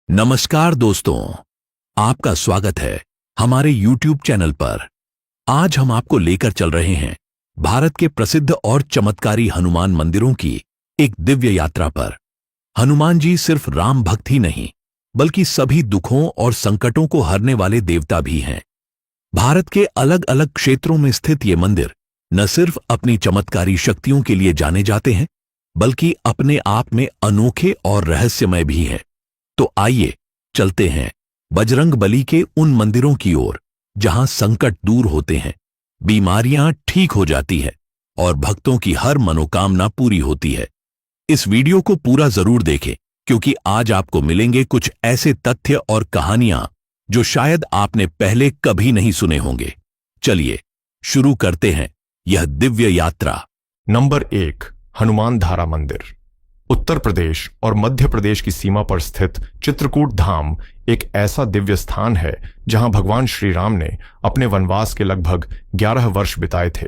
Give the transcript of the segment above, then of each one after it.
नमस्कार दोस्तों, आपका स्वागत है हमारे YouTube चैनल पर। आज हम आपको लेकर चल रहे हैं भारत के प्रसिद्ध और चमत्कारी हनुमान मंदिरों की एक दिव्य यात्रा पर। हनुमान जी सिर्फ राम भक्त ही नहीं, बल्कि सभी दुखों और संकटों को हरने वाले देवता भी हैं। भारत के अलग अलग क्षेत्रों में स्थित ये मंदिर न सिर्फ अपनी चमत्कारी शक्तियों के लिए जाने जाते हैं, बल्कि अपने आप में अनोखे और रहस्यमय भी हैं। तो आइए चलते हैं बजरंगबली के उन मंदिरों की ओर जहां संकट दूर होते हैं, बीमारियां ठीक हो जाती है और भक्तों की हर मनोकामना पूरी होती है। इस वीडियो को पूरा जरूर देखें, क्योंकि आज आपको मिलेंगे कुछ ऐसे तथ्य और कहानियां जो शायद आपने पहले कभी नहीं सुने होंगे। चलिए शुरू करते हैं यह दिव्य यात्रा। नंबर 1, हनुमान धारा मंदिर। उत्तर प्रदेश और मध्य प्रदेश की सीमा पर स्थित चित्रकूट धाम एक ऐसा दिव्य स्थान है जहां भगवान श्री राम ने अपने वनवास के लगभग 11 वर्ष बिताए थे।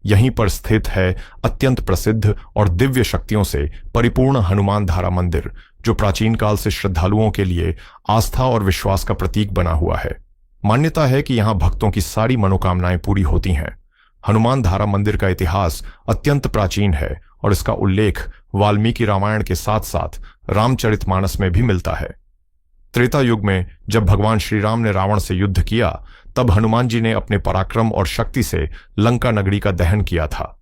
यहीं पर स्थित है अत्यंत प्रसिद्ध और दिव्य शक्तियों से परिपूर्ण हनुमान धारा मंदिर, जो प्राचीन काल से श्रद्धालुओं के लिए आस्था और विश्वास का प्रतीक बना हुआ है। मान्यता है कि यहां भक्तों की सारी मनोकामनाएं पूरी होती हैं। हनुमान धारा मंदिर का इतिहास अत्यंत प्राचीन है और इसका उल्लेख वाल्मीकि रामायण के साथ साथ रामचरितमानस में भी मिलता है। त्रेता युग में जब भगवान श्री राम ने रावण से युद्ध किया, तब हनुमान जी ने अपने पराक्रम और शक्ति से लंका नगरी का दहन किया था।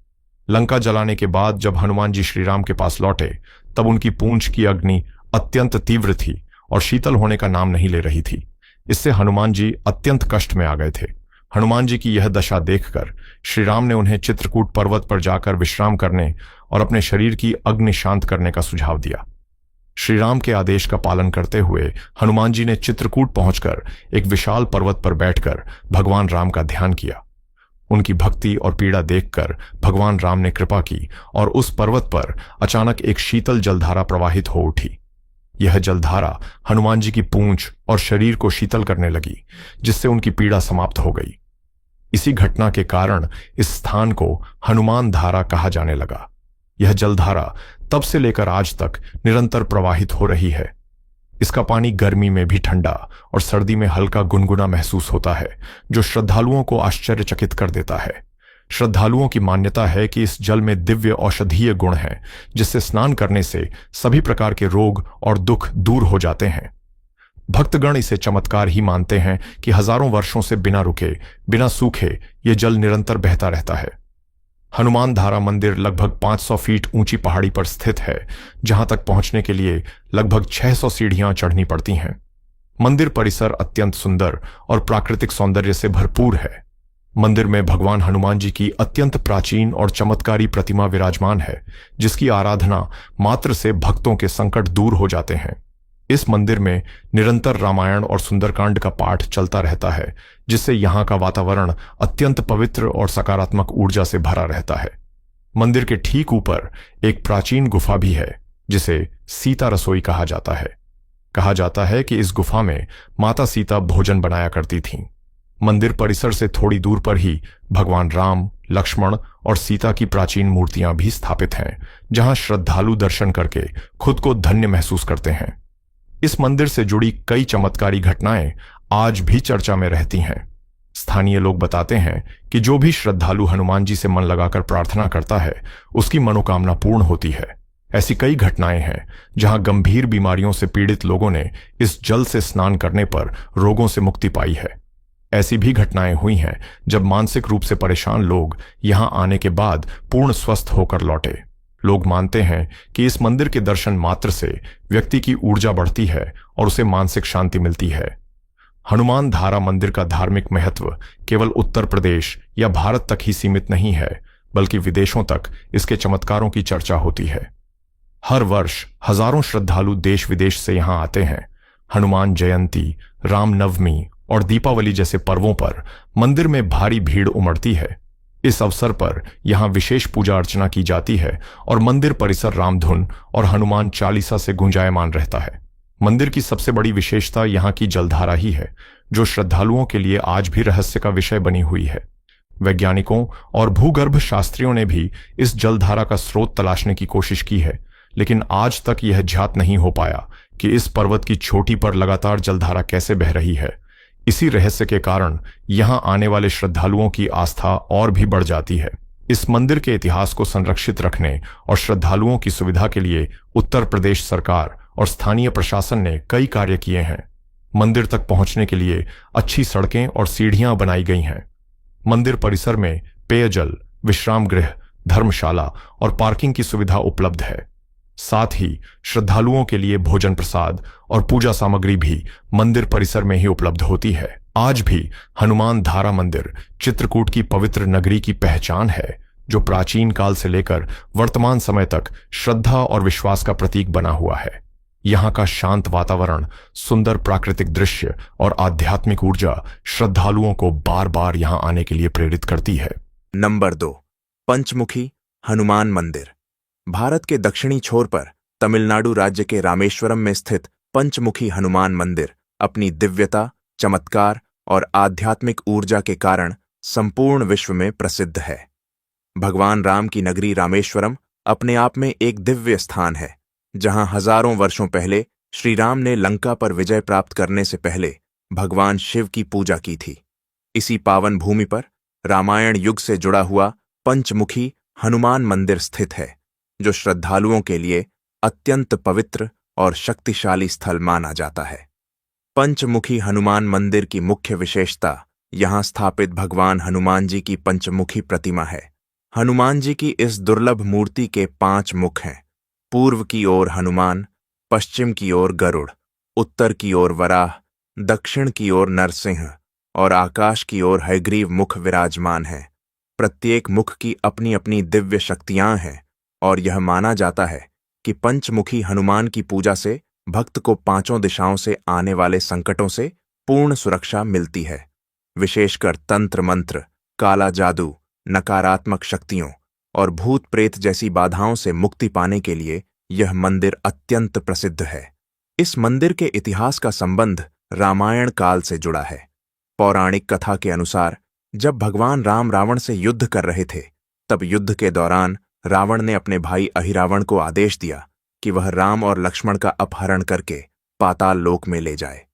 लंका जलाने के बाद जब हनुमान जी श्री राम के पास लौटे, तब उनकी पूंछ की अग्नि अत्यंत तीव्र थी और शीतल होने का नाम नहीं ले रही थी। इससे हनुमान जी अत्यंत कष्ट में आ गए थे। हनुमान जी की यह दशा देखकर श्री राम ने उन्हें चित्रकूट पर्वत पर जाकर विश्राम करने और अपने शरीर की अग्नि शांत करने का सुझाव दिया। श्री राम के आदेश का पालन करते हुए हनुमान जी ने चित्रकूट पहुंचकर एक विशाल पर्वत पर बैठकर भगवान राम का ध्यान किया। उनकी भक्ति और पीड़ा देखकर भगवान राम ने कृपा की और उस पर्वत पर अचानक एक शीतल जलधारा प्रवाहित हो उठी। यह जलधारा हनुमान जी की पूंछ और शरीर को शीतल करने लगी, जिससे उनकी पीड़ा समाप्त हो गई। इसी घटना के कारण इस स्थान को हनुमान धारा कहा जाने लगा। यह जलधारा तब से लेकर आज तक निरंतर प्रवाहित हो रही है। इसका पानी गर्मी में भी ठंडा और सर्दी में हल्का गुनगुना महसूस होता है, जो श्रद्धालुओं को आश्चर्यचकित कर देता है। श्रद्धालुओं की मान्यता है कि इस जल में दिव्य औषधीय गुण हैं, जिससे स्नान करने से सभी प्रकार के रोग और दुख दूर हो जाते हैं। भक्तगण इसे चमत्कार ही मानते हैं कि हजारों वर्षों से बिना रुके, बिना सूखे ये जल निरंतर बहता रहता है। हनुमान धारा मंदिर लगभग 500 फीट ऊंची पहाड़ी पर स्थित है, जहां तक पहुंचने के लिए लगभग 600 सीढ़ियां चढ़नी पड़ती हैं। मंदिर परिसर अत्यंत सुंदर और प्राकृतिक सौंदर्य से भरपूर है। मंदिर में भगवान हनुमान जी की अत्यंत प्राचीन और चमत्कारी प्रतिमा विराजमान है, जिसकी आराधना मात्र से भक्तों के संकट दूर हो जाते हैं। इस मंदिर में निरंतर रामायण और सुंदरकांड का पाठ चलता रहता है, जिससे यहाँ का वातावरण अत्यंत पवित्र और सकारात्मक ऊर्जा से भरा रहता है। मंदिर के ठीक ऊपर एक प्राचीन गुफा भी है, जिसे सीता रसोई कहा जाता है। कहा जाता है कि इस गुफा में माता सीता भोजन बनाया करती थीं। मंदिर परिसर से थोड़ी दूर पर ही भगवान राम, लक्ष्मण और सीता की प्राचीन मूर्तियां भी स्थापित हैं, जहां श्रद्धालु दर्शन करके खुद को धन्य महसूस करते हैं। इस मंदिर से जुड़ी कई चमत्कारी घटनाएं आज भी चर्चा में रहती हैं। स्थानीय लोग बताते हैं कि जो भी श्रद्धालु हनुमान जी से मन लगाकर प्रार्थना करता है, उसकी मनोकामना पूर्ण होती है। ऐसी कई घटनाएं हैं जहां गंभीर बीमारियों से पीड़ित लोगों ने इस जल से स्नान करने पर रोगों से मुक्ति पाई है। ऐसी भी घटनाएं हुई हैं जब मानसिक रूप से परेशान लोग यहां आने के बाद पूर्ण स्वस्थ होकर लौटे। लोग मानते हैं कि इस मंदिर के दर्शन मात्र से व्यक्ति की ऊर्जा बढ़ती है और उसे मानसिक शांति मिलती है। हनुमान धारा मंदिर का धार्मिक महत्व केवल उत्तर प्रदेश या भारत तक ही सीमित नहीं है, बल्कि विदेशों तक इसके चमत्कारों की चर्चा होती है। हर वर्ष हजारों श्रद्धालु देश विदेश से यहां आते हैं। हनुमान जयंती, रामनवमी और दीपावली जैसे पर्वों पर मंदिर में भारी भीड़ उमड़ती है। इस अवसर पर यहां विशेष पूजा अर्चना की जाती है और मंदिर परिसर रामधुन और हनुमान चालीसा से गुंजायमान रहता है। मंदिर की सबसे बड़ी विशेषता यहां की जलधारा ही है, जो श्रद्धालुओं के लिए आज भी रहस्य का विषय बनी हुई है। वैज्ञानिकों और भूगर्भ शास्त्रियों ने भी इस जलधारा का स्रोत तलाशने की कोशिश की है, लेकिन आज तक यह ज्ञात नहीं हो पाया कि इस पर्वत की चोटी पर लगातार जलधारा कैसे बह रही है। इसी रहस्य के कारण यहां आने वाले श्रद्धालुओं की आस्था और भी बढ़ जाती है। इस मंदिर के इतिहास को संरक्षित रखने और श्रद्धालुओं की सुविधा के लिए उत्तर प्रदेश सरकार और स्थानीय प्रशासन ने कई कार्य किए हैं। मंदिर तक पहुंचने के लिए अच्छी सड़कें और सीढ़ियां बनाई गई हैं। मंदिर परिसर में पेयजल, विश्राम गृह, धर्मशाला और पार्किंग की सुविधा उपलब्ध है। साथ ही श्रद्धालुओं के लिए भोजन प्रसाद और पूजा सामग्री भी मंदिर परिसर में ही उपलब्ध होती है। आज भी हनुमान धारा मंदिर चित्रकूट की पवित्र नगरी की पहचान है, जो प्राचीन काल से लेकर वर्तमान समय तक श्रद्धा और विश्वास का प्रतीक बना हुआ है। यहाँ का शांत वातावरण, सुंदर प्राकृतिक दृश्य और आध्यात्मिक ऊर्जा श्रद्धालुओं को बार बार यहाँ आने के लिए प्रेरित करती है। नंबर 2, पंचमुखी हनुमान मंदिर। भारत के दक्षिणी छोर पर तमिलनाडु राज्य के रामेश्वरम में स्थित पंचमुखी हनुमान मंदिर अपनी दिव्यता, चमत्कार और आध्यात्मिक ऊर्जा के कारण संपूर्ण विश्व में प्रसिद्ध है। भगवान राम की नगरी रामेश्वरम अपने आप में एक दिव्य स्थान है, जहां हजारों वर्षों पहले श्री राम ने लंका पर विजय प्राप्त करने से पहले भगवान शिव की पूजा की थी। इसी पावन भूमि पर रामायण युग से जुड़ा हुआ पंचमुखी हनुमान मंदिर स्थित है, जो श्रद्धालुओं के लिए अत्यंत पवित्र और शक्तिशाली स्थल माना जाता है। पंचमुखी हनुमान मंदिर की मुख्य विशेषता यहां स्थापित भगवान हनुमान जी की पंचमुखी प्रतिमा है। हनुमान जी की इस दुर्लभ मूर्ति के 5 मुख हैं। पूर्व की ओर हनुमान, पश्चिम की ओर गरुड़, उत्तर की ओर वराह, दक्षिण की ओर नरसिंह और आकाश की ओर हयग्रीव मुख विराजमान हैं। प्रत्येक मुख की अपनी अपनी दिव्य शक्तियां हैं और यह माना जाता है कि पंचमुखी हनुमान की पूजा से भक्त को 5 दिशाओं से आने वाले संकटों से पूर्ण सुरक्षा मिलती है। विशेषकर तंत्र मंत्र, काला जादू, नकारात्मक शक्तियों और भूत प्रेत जैसी बाधाओं से मुक्ति पाने के लिए यह मंदिर अत्यंत प्रसिद्ध है। इस मंदिर के इतिहास का संबंध रामायण काल से जुड़ा है। पौराणिक कथा के अनुसार जब भगवान राम रावण से युद्ध कर रहे थे, तब युद्ध के दौरान रावण ने अपने भाई अहिरावण को आदेश दिया कि वह राम और लक्ष्मण का अपहरण करके पाताल लोक में ले जाए।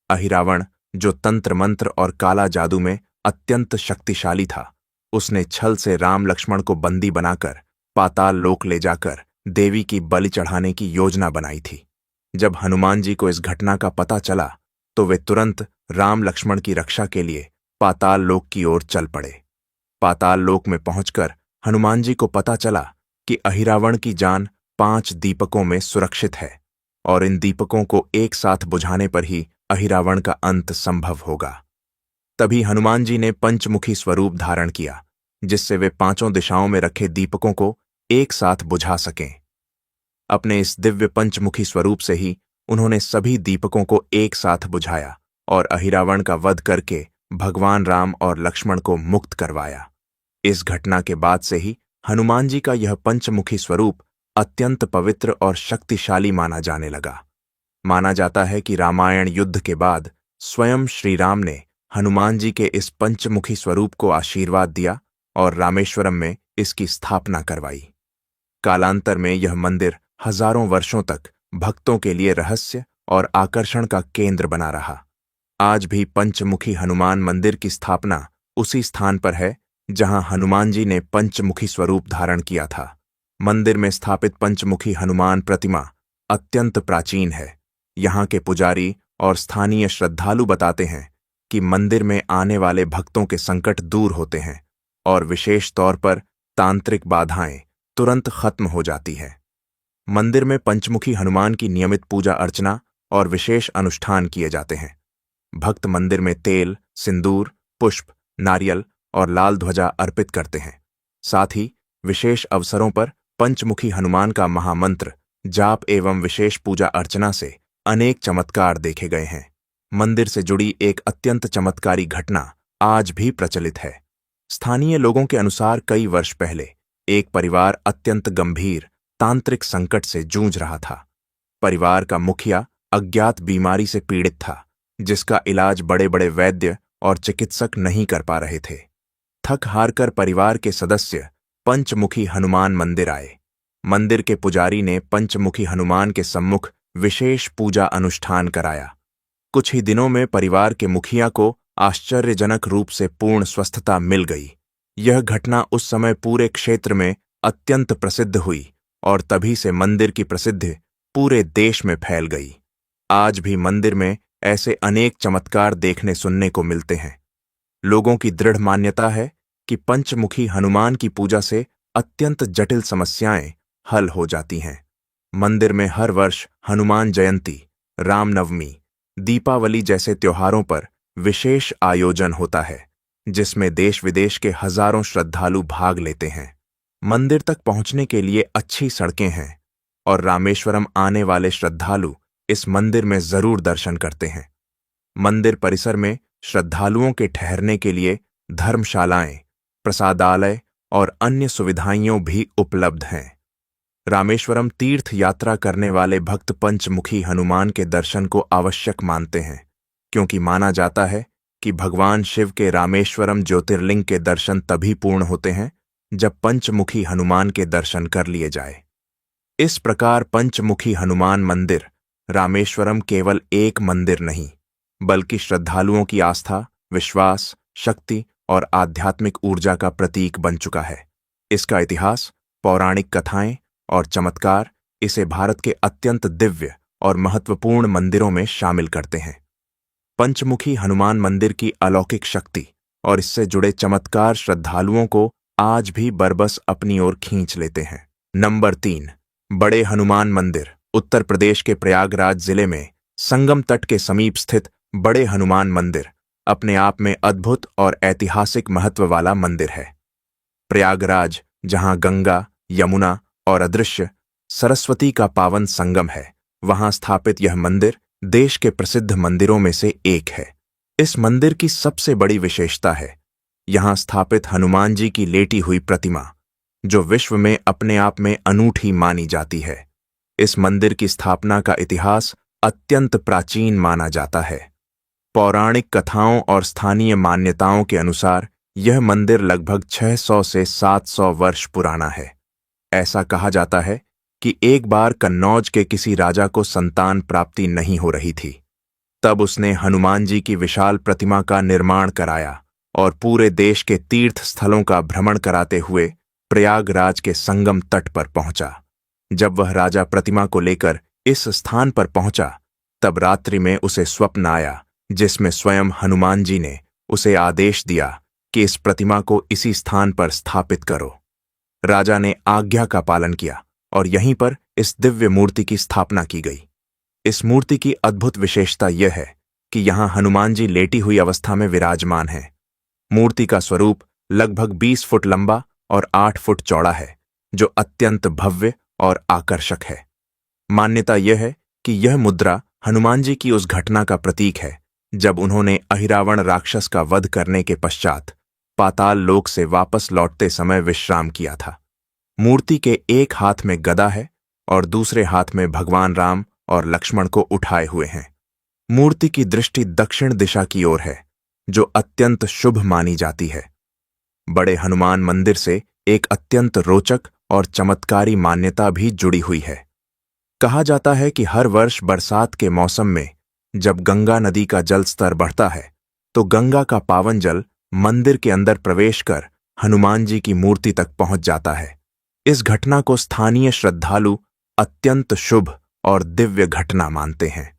अहिरावण, जो तंत्र मंत्र और काला जादू में अत्यंत शक्तिशाली था, उसने छल से राम लक्ष्मण को बंदी बनाकर पाताल लोक ले जाकर देवी की बलि चढ़ाने की योजना बनाई थी। जब हनुमान जी को इस घटना का पता चला, तो वे तुरंत राम लक्ष्मण की रक्षा के लिए पाताल लोक की ओर चल पड़े। पाताल लोक में पहुंचकर हनुमान जी को पता चला कि अहिरावण की जान 5 दीपकों में सुरक्षित है और इन दीपकों को एक साथ बुझाने पर ही अहिरावण का अंत संभव होगा। तभी हनुमान जी ने पंचमुखी स्वरूप धारण किया, जिससे वे 5 दिशाओं में रखे दीपकों को एक साथ बुझा सकें। अपने इस दिव्य पंचमुखी स्वरूप से ही उन्होंने सभी दीपकों को एक साथ बुझाया और अहिरावण का वध करके भगवान राम और लक्ष्मण को मुक्त करवाया। इस घटना के बाद से ही हनुमान जी का यह पंचमुखी स्वरूप अत्यंत पवित्र और शक्तिशाली माना जाने लगा। माना जाता है कि रामायण युद्ध के बाद स्वयं श्री राम ने हनुमान जी के इस पंचमुखी स्वरूप को आशीर्वाद दिया और रामेश्वरम में इसकी स्थापना करवाई। कालांतर में यह मंदिर हजारों वर्षों तक भक्तों के लिए रहस्य और आकर्षण का केंद्र बना रहा। आज भी पंचमुखी हनुमान मंदिर की स्थापना उसी स्थान पर है जहां हनुमान जी ने पंचमुखी स्वरूप धारण किया था। मंदिर में स्थापित पंचमुखी हनुमान प्रतिमा अत्यंत प्राचीन है। यहाँ के पुजारी और स्थानीय श्रद्धालु बताते हैं कि मंदिर में आने वाले भक्तों के संकट दूर होते हैं और विशेष तौर पर तांत्रिक बाधाएं तुरंत खत्म हो जाती हैं। मंदिर में पंचमुखी हनुमान की नियमित पूजा अर्चना और विशेष अनुष्ठान किए जाते हैं। भक्त मंदिर में तेल, सिंदूर, पुष्प, नारियल और लाल ध्वजा अर्पित करते हैं। साथ ही विशेष अवसरों पर पंचमुखी हनुमान का महामंत्र जाप एवं विशेष पूजा अर्चना से अनेक चमत्कार देखे गए हैं। मंदिर से जुड़ी एक अत्यंत चमत्कारी घटना आज भी प्रचलित है। स्थानीय लोगों के अनुसार कई वर्ष पहले एक परिवार अत्यंत गंभीर तांत्रिक संकट से जूझ रहा था। परिवार का मुखिया अज्ञात बीमारी से पीड़ित था, जिसका इलाज बड़े बड़े वैद्य और चिकित्सक नहीं कर पा रहे थे। थक हार कर परिवार के सदस्य पंचमुखी हनुमान मंदिर आए। मंदिर के पुजारी ने पंचमुखी हनुमान के सम्मुख विशेष पूजा अनुष्ठान कराया। कुछ ही दिनों में परिवार के मुखिया को आश्चर्यजनक रूप से पूर्ण स्वस्थता मिल गई। यह घटना उस समय पूरे क्षेत्र में अत्यंत प्रसिद्ध हुई और तभी से मंदिर की प्रसिद्धि पूरे देश में फैल गई। आज भी मंदिर में ऐसे अनेक चमत्कार देखने सुनने को मिलते हैं। लोगों की दृढ़ मान्यता है कि पंचमुखी हनुमान की पूजा से अत्यंत जटिल समस्याएं हल हो जाती हैं। मंदिर में हर वर्ष हनुमान जयंती, रामनवमी, दीपावली जैसे त्योहारों पर विशेष आयोजन होता है, जिसमें देश विदेश के हजारों श्रद्धालु भाग लेते हैं। मंदिर तक पहुंचने के लिए अच्छी सड़कें हैं और रामेश्वरम आने वाले श्रद्धालु इस मंदिर में जरूर दर्शन करते हैं। मंदिर परिसर में श्रद्धालुओं के ठहरने के लिए धर्मशालाएं, प्रसादालय और अन्य सुविधाएं भी उपलब्ध हैं। रामेश्वरम तीर्थ यात्रा करने वाले भक्त पंचमुखी हनुमान के दर्शन को आवश्यक मानते हैं, क्योंकि माना जाता है कि भगवान शिव के रामेश्वरम ज्योतिर्लिंग के दर्शन तभी पूर्ण होते हैं जब पंचमुखी हनुमान के दर्शन कर लिए जाए। इस प्रकार पंचमुखी हनुमान मंदिर रामेश्वरम केवल एक मंदिर नहीं, बल्कि श्रद्धालुओं की आस्था, विश्वास, शक्ति और आध्यात्मिक ऊर्जा का प्रतीक बन चुका है। इसका इतिहास, पौराणिक कथाएं और चमत्कार इसे भारत के अत्यंत दिव्य और महत्वपूर्ण मंदिरों में शामिल करते हैं। पंचमुखी हनुमान मंदिर की अलौकिक शक्ति और इससे जुड़े चमत्कार श्रद्धालुओं को आज भी बरबस अपनी ओर खींच लेते हैं। नंबर 3, बड़े हनुमान मंदिर। उत्तर प्रदेश के प्रयागराज जिले में संगम तट के समीप स्थित बड़े हनुमान मंदिर अपने आप में अद्भुत और ऐतिहासिक महत्व वाला मंदिर है। प्रयागराज, जहां गंगा, यमुना और अदृश्य सरस्वती का पावन संगम है, वहां स्थापित यह मंदिर देश के प्रसिद्ध मंदिरों में से एक है। इस मंदिर की सबसे बड़ी विशेषता है यहां स्थापित हनुमान जी की लेटी हुई प्रतिमा, जो विश्व में अपने आप में अनूठी मानी जाती है। इस मंदिर की स्थापना का इतिहास अत्यंत प्राचीन माना जाता है। पौराणिक कथाओं और स्थानीय मान्यताओं के अनुसार यह मंदिर लगभग 600 से 700 वर्ष पुराना है। ऐसा कहा जाता है कि एक बार कन्नौज के किसी राजा को संतान प्राप्ति नहीं हो रही थी। तब उसने हनुमान जी की विशाल प्रतिमा का निर्माण कराया और पूरे देश के तीर्थ स्थलों का भ्रमण कराते हुए प्रयागराज के संगम तट पर पहुंचा। जब वह राजा प्रतिमा को लेकर इस स्थान पर पहुंचा, तब रात्रि में उसे स्वप्न आया, जिसमें स्वयं हनुमान जी ने उसे आदेश दिया कि इस प्रतिमा को इसी स्थान पर स्थापित करो। राजा ने आज्ञा का पालन किया और यहीं पर इस दिव्य मूर्ति की स्थापना की गई। इस मूर्ति की अद्भुत विशेषता यह है कि यहाँ हनुमान जी लेटी हुई अवस्था में विराजमान हैं। मूर्ति का स्वरूप लगभग 20 फुट लंबा और 8 फुट चौड़ा है, जो अत्यंत भव्य और आकर्षक है। मान्यता यह है कि यह मुद्रा हनुमान जी की उस घटना का प्रतीक है जब उन्होंने अहिरावण राक्षस का वध करने के पश्चात पाताल लोक से वापस लौटते समय विश्राम किया था। मूर्ति के एक हाथ में गदा है और दूसरे हाथ में भगवान राम और लक्ष्मण को उठाए हुए हैं। मूर्ति की दृष्टि दक्षिण दिशा की ओर है, जो अत्यंत शुभ मानी जाती है। बड़े हनुमान मंदिर से एक अत्यंत रोचक और चमत्कारी मान्यता भी जुड़ी हुई है। कहा जाता है कि हर वर्ष बरसात के मौसम में जब गंगा नदी का जल स्तर बढ़ता है, तो गंगा का पावन जल मंदिर के अंदर प्रवेश कर हनुमान जी की मूर्ति तक पहुंच जाता है। इस घटना को स्थानीय श्रद्धालु अत्यंत शुभ और दिव्य घटना मानते हैं।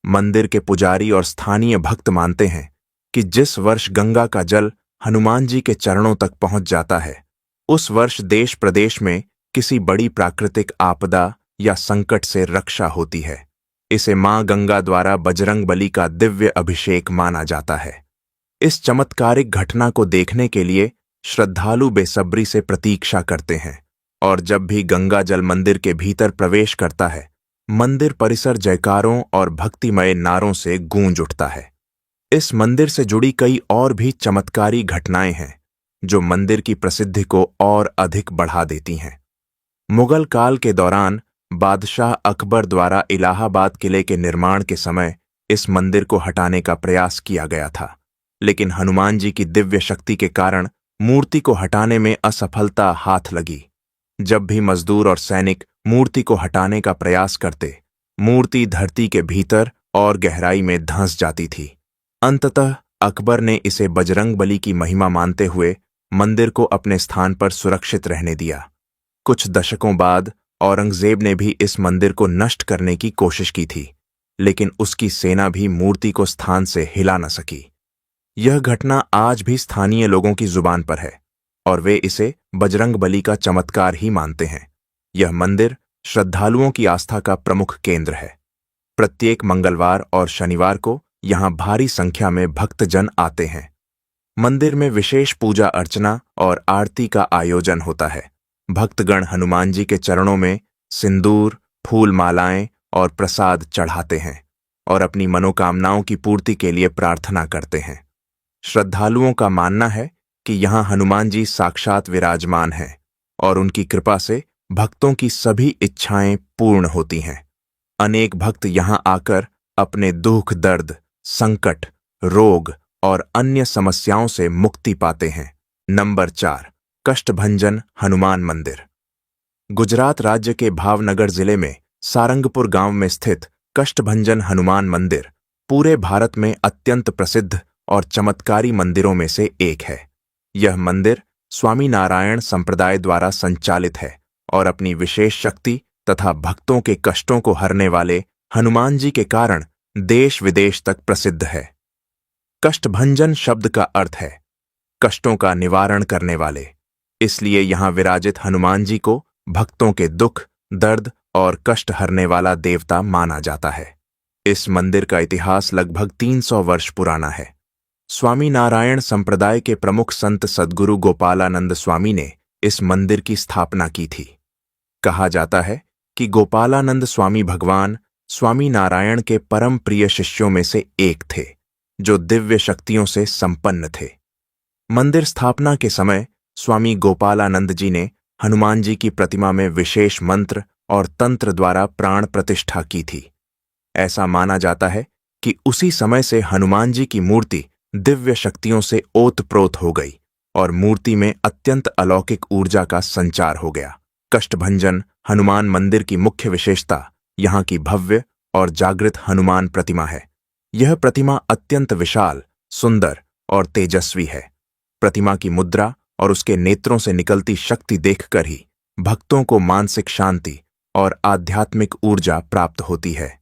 मंदिर के पुजारी और स्थानीय भक्त मानते हैं कि जिस वर्ष गंगा का जल हनुमान जी के चरणों तक पहुंच जाता है, उस वर्ष देश प्रदेश में किसी बड़ी प्राकृतिक आपदा या संकट से रक्षा होती है। इसे मां गंगा द्वारा बजरंग बली का दिव्य अभिषेक माना जाता है। इस चमत्कारिक घटना को देखने के लिए श्रद्धालु बेसब्री से प्रतीक्षा करते हैं और जब भी गंगा जल मंदिर के भीतर प्रवेश करता है, मंदिर परिसर जयकारों और भक्तिमय नारों से गूंज उठता है। इस मंदिर से जुड़ी कई और भी चमत्कारी घटनाएं हैं जो मंदिर की प्रसिद्धि को और अधिक बढ़ा देती हैं। मुगल काल के दौरान बादशाह अकबर द्वारा इलाहाबाद किले के निर्माण के समय इस मंदिर को हटाने का प्रयास किया गया था, लेकिन हनुमान जी की दिव्य शक्ति के कारण मूर्ति को हटाने में असफलता हाथ लगी। जब भी मजदूर और सैनिक मूर्ति को हटाने का प्रयास करते, मूर्ति धरती के भीतर और गहराई में धंस जाती थी। अंततः अकबर ने इसे बजरंगबली की महिमा मानते हुए मंदिर को अपने स्थान पर सुरक्षित रहने दिया। कुछ दशकों बाद औरंगजेब ने भी इस मंदिर को नष्ट करने की कोशिश की थी, लेकिन उसकी सेना भी मूर्ति को स्थान से हिला न सकी। यह घटना आज भी स्थानीय लोगों की जुबान पर है और वे इसे बजरंगबली का चमत्कार ही मानते हैं। यह मंदिर श्रद्धालुओं की आस्था का प्रमुख केंद्र है। प्रत्येक मंगलवार और शनिवार को यहां भारी संख्या में भक्तजन आते हैं। मंदिर में विशेष पूजा अर्चना और आरती का आयोजन होता है। भक्तगण हनुमान जी के चरणों में सिंदूर, फूल मालाएं और प्रसाद चढ़ाते हैं और अपनी मनोकामनाओं की पूर्ति के लिए प्रार्थना करते हैं। श्रद्धालुओं का मानना है कि यहाँ हनुमान जी साक्षात विराजमान हैं और उनकी कृपा से भक्तों की सभी इच्छाएं पूर्ण होती हैं। अनेक भक्त यहाँ आकर अपने दुख दर्द, संकट, रोग और अन्य समस्याओं से मुक्ति पाते हैं। नंबर 4, कष्टभंजन हनुमान मंदिर। गुजरात राज्य के भावनगर जिले में सारंगपुर गांव में स्थित कष्टभंजन हनुमान मंदिर पूरे भारत में अत्यंत प्रसिद्ध और चमत्कारी मंदिरों में से एक है। यह मंदिर स्वामी नारायण संप्रदाय द्वारा संचालित है और अपनी विशेष शक्ति तथा भक्तों के कष्टों को हरने वाले हनुमान जी के कारण देश विदेश तक प्रसिद्ध है। कष्टभंजन शब्द का अर्थ है कष्टों का निवारण करने वाले, इसलिए यहाँ विराजित हनुमान जी को भक्तों के दुख, दर्द और कष्ट हरने वाला देवता माना जाता है। इस मंदिर का इतिहास लगभग 300 वर्ष पुराना है। स्वामी नारायण संप्रदाय के प्रमुख संत सद्गुरु गोपालानंद स्वामी ने इस मंदिर की स्थापना की थी। कहा जाता है कि गोपालानंद स्वामी भगवान स्वामी नारायण के परम प्रिय शिष्यों में से एक थे, जो दिव्य शक्तियों से संपन्न थे। मंदिर स्थापना के समय स्वामी गोपालानंद जी ने हनुमान जी की प्रतिमा में विशेष मंत्र और तंत्र द्वारा प्राण प्रतिष्ठा की थी। ऐसा माना जाता है कि उसी समय से हनुमान जी की मूर्ति दिव्य शक्तियों से ओतप्रोत हो गई और मूर्ति में अत्यंत अलौकिक ऊर्जा का संचार हो गया। कष्टभंजन हनुमान मंदिर की मुख्य विशेषता यहाँ की भव्य और जागृत हनुमान प्रतिमा है। यह प्रतिमा अत्यंत विशाल, सुंदर और तेजस्वी है। प्रतिमा की मुद्रा और उसके नेत्रों से निकलती शक्ति देखकर ही भक्तों को मानसिक शांति और आध्यात्मिक ऊर्जा प्राप्त होती है।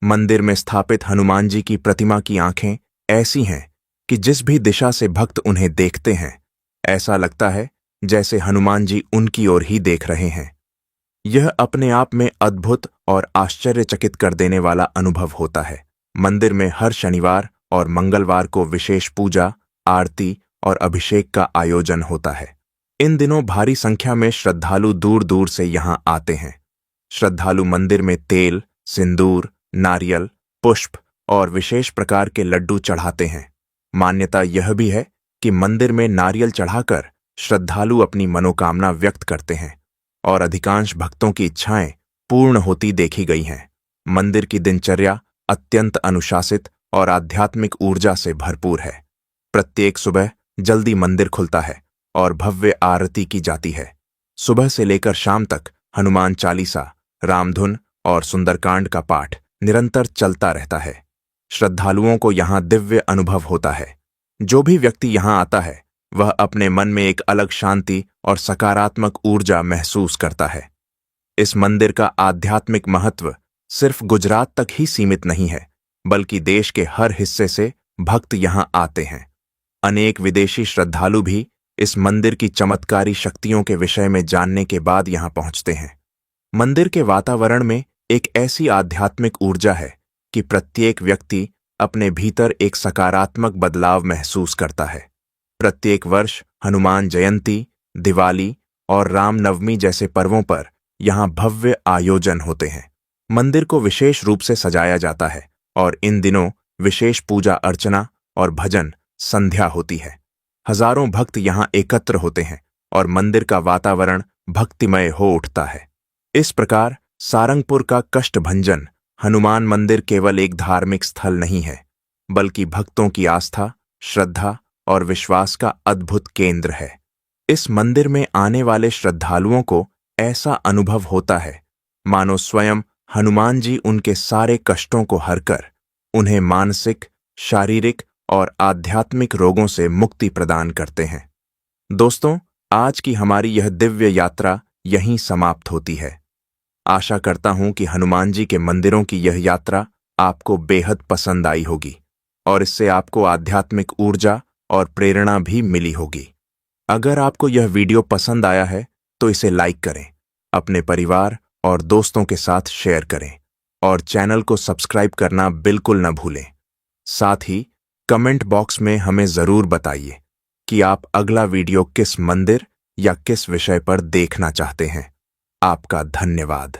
मंदिर में स्थापित हनुमान जी की प्रतिमा की आंखें ऐसी हैं कि जिस भी दिशा से भक्त उन्हें देखते हैं, ऐसा लगता है जैसे हनुमान जी उनकी ओर ही देख रहे हैं। यह अपने आप में अद्भुत और आश्चर्यचकित कर देने वाला अनुभव होता है। मंदिर में हर शनिवार और मंगलवार को विशेष पूजा, आरती और अभिषेक का आयोजन होता है। इन दिनों भारी संख्या में श्रद्धालु दूर दूर से यहाँ आते हैं। श्रद्धालु मंदिर में तेल, सिंदूर, नारियल, पुष्प और विशेष प्रकार के लड्डू चढ़ाते हैं। मान्यता यह भी है कि मंदिर में नारियल चढ़ाकर श्रद्धालु अपनी मनोकामना व्यक्त करते हैं और अधिकांश भक्तों की इच्छाएं पूर्ण होती देखी गई हैं। मंदिर की दिनचर्या अत्यंत अनुशासित और आध्यात्मिक ऊर्जा से भरपूर है। प्रत्येक सुबह जल्दी मंदिर खुलता है और भव्य आरती की जाती है। सुबह से लेकर शाम तक हनुमान चालीसा, रामधुन और सुंदरकांड का पाठ निरंतर चलता रहता है। श्रद्धालुओं को यहाँ दिव्य अनुभव होता है। जो भी व्यक्ति यहाँ आता है वह अपने मन में एक अलग शांति और सकारात्मक ऊर्जा महसूस करता है। इस मंदिर का आध्यात्मिक महत्व सिर्फ गुजरात तक ही सीमित नहीं है, बल्कि देश के हर हिस्से से भक्त यहाँ आते हैं। अनेक विदेशी श्रद्धालु भी इस मंदिर की चमत्कारी शक्तियों के विषय में जानने के बाद यहाँ पहुँचते हैं। मंदिर के वातावरण में एक ऐसी आध्यात्मिक ऊर्जा है कि प्रत्येक व्यक्ति अपने भीतर एक सकारात्मक बदलाव महसूस करता है। प्रत्येक वर्ष हनुमान जयंती, दिवाली और रामनवमी जैसे पर्वों पर यहाँ भव्य आयोजन होते हैं। मंदिर को विशेष रूप से सजाया जाता है और इन दिनों विशेष पूजा अर्चना और भजन संध्या होती है। हजारों भक्त यहाँ एकत्र होते हैं और मंदिर का वातावरण भक्तिमय हो उठता है। इस प्रकार सारंगपुर का कष्टभंजन हनुमान मंदिर केवल एक धार्मिक स्थल नहीं है, बल्कि भक्तों की आस्था, श्रद्धा और विश्वास का अद्भुत केंद्र है। इस मंदिर में आने वाले श्रद्धालुओं को ऐसा अनुभव होता है मानो स्वयं हनुमान जी उनके सारे कष्टों को हरकर उन्हें मानसिक, शारीरिक और आध्यात्मिक रोगों से मुक्ति प्रदान करते हैं। दोस्तों, आज की हमारी यह दिव्य यात्रा यहीं समाप्त होती है। आशा करता हूं कि हनुमान जी के मंदिरों की यह यात्रा आपको बेहद पसंद आई होगी और इससे आपको आध्यात्मिक ऊर्जा और प्रेरणा भी मिली होगी। अगर आपको यह वीडियो पसंद आया है तो इसे लाइक करें, अपने परिवार और दोस्तों के साथ शेयर करें और चैनल को सब्सक्राइब करना बिल्कुल न भूलें। साथ ही कमेंट बॉक्स में हमें जरूर बताइए कि आप अगला वीडियो किस मंदिर या किस विषय पर देखना चाहते हैं। आपका धन्यवाद।